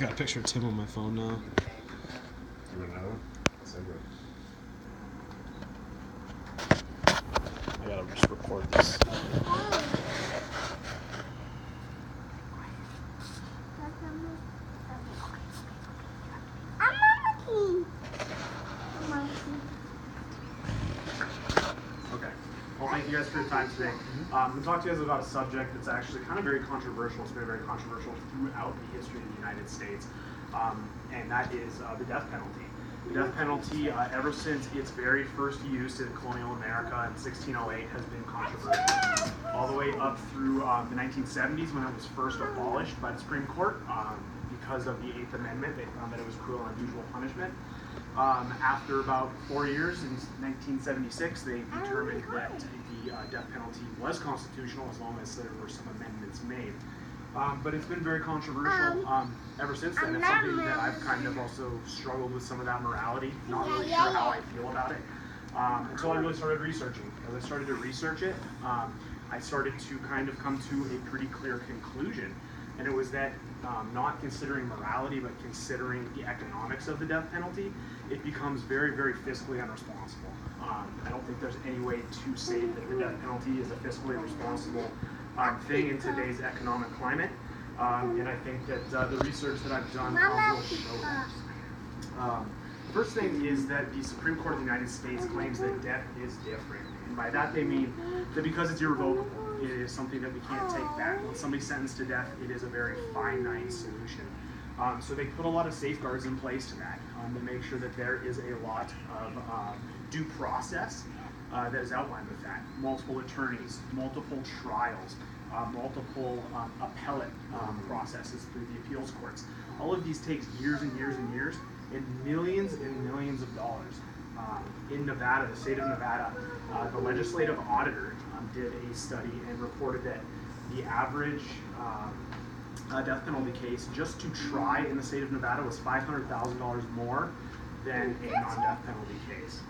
got a picture of Tim on my phone now. You want another one? Send it. I gotta just record this. Okay. Well, thank you guys for your time today. I'm going to talk to you guys about a subject that's actually kind of very controversial. It's been very controversial throughout the history of the United States, and that is the death penalty. The death penalty, ever since its very first use in colonial America in 1608, has been controversial. All the way up through the 1970s, when it was first abolished by the Supreme Court because of the Eighth Amendment. They found that it was cruel and unusual punishment. After about 4 years, in 1976, they determined that the death penalty was constitutional as long as there were some amendments made. But it's been very controversial ever since then. It's something that I've kind of also struggled with some of that morality, not really sure how I feel about it, until I really started researching. As I started to research it, I started to kind of come to a pretty clear conclusion. And it was that not considering morality, but considering the economics of the death penalty, it becomes very, very fiscally unresponsible. I don't think there's any way to say that the death penalty is a fiscally responsible thing in today's economic climate. And I think that the research that I've done will show that. First thing is that the Supreme Court of the United States claims that death is different. And by that they mean that because it's irrevocable, it is something that we can't take back. When somebody's sentenced to death, it is a very finite solution. So they put a lot of safeguards in place to that, to make sure that there is a lot of due process that is outlined with that. Multiple attorneys, multiple trials, multiple appellate processes through the appeals courts. All of these take years and years and years and millions of dollars. In Nevada, the state of Nevada, the legislative auditor did a study and reported that the average death penalty case just to try in the state of Nevada was $500,000 more than a non-death penalty case.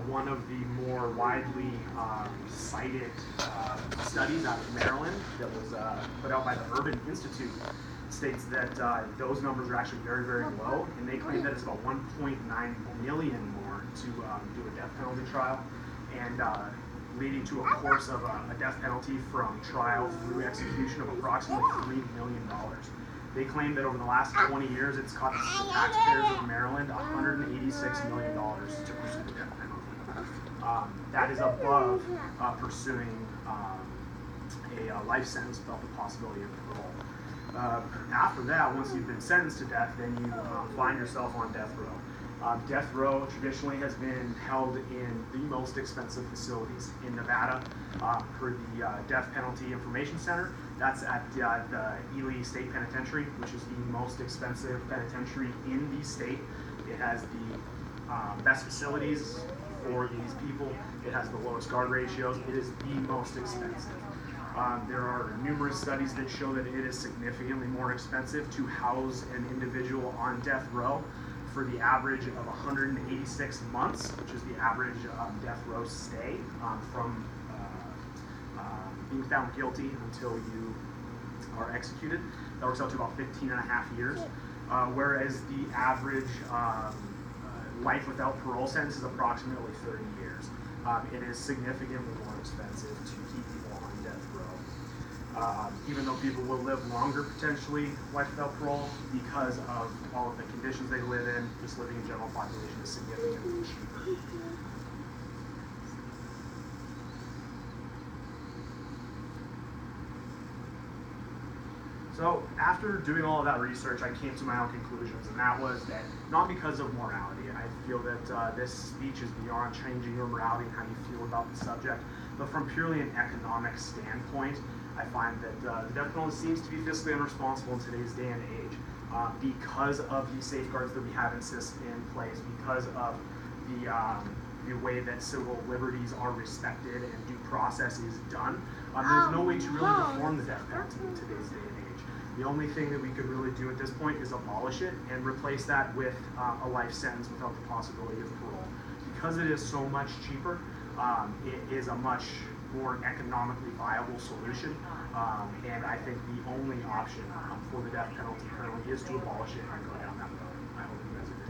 One of the more widely cited studies out of Maryland that was put out by the Urban Institute states that those numbers are actually very, very low, and they claim that it's about 1.9 million more to do a death penalty trial, and leading to a course of a death penalty from trial through execution of approximately $3 million. They claim that over the last 20 years, it's cost the taxpayers of Maryland $186 million to pursue the death penalty. That is above pursuing a life sentence without the possibility of parole. After that, once you've been sentenced to death, then you find yourself on death row. Death row traditionally has been held in the most expensive facilities in Nevada. For the Death Penalty Information Center, that's at the Ely State Penitentiary, which is the most expensive penitentiary in the state. It has the best facilities for these people. It has the lowest guard ratios. It is the most expensive. There are numerous studies that show that it is significantly more expensive to house an individual on death row for the average of 186 months, which is the average death row stay from being found guilty until you are executed. That works out to about 15 and a half years, whereas the average life without parole sentence is approximately 30 years. It is significantly more expensive to keep people on death row. Even though people will live longer potentially life without parole, because of all of the conditions they live in, just living in general population is significantly cheaper. So after doing all of that research, I came to my own conclusions, and that was that not because of morality. I feel that this speech is beyond changing your morality and how you feel about the subject, but from purely an economic standpoint, I find that the death penalty seems to be fiscally unresponsible in today's day and age because of the safeguards that we have in place, because of the way that civil liberties are respected and due process is done. There's no way to really reform the death penalty in today's day and age. The only thing that we could really do at this point is abolish it and replace that with a life sentence without the possibility of parole. Because it is so much cheaper, it is a much more economically viable solution And I think the only option for the death penalty currently is to abolish it and go down that road. I hope you guys agree.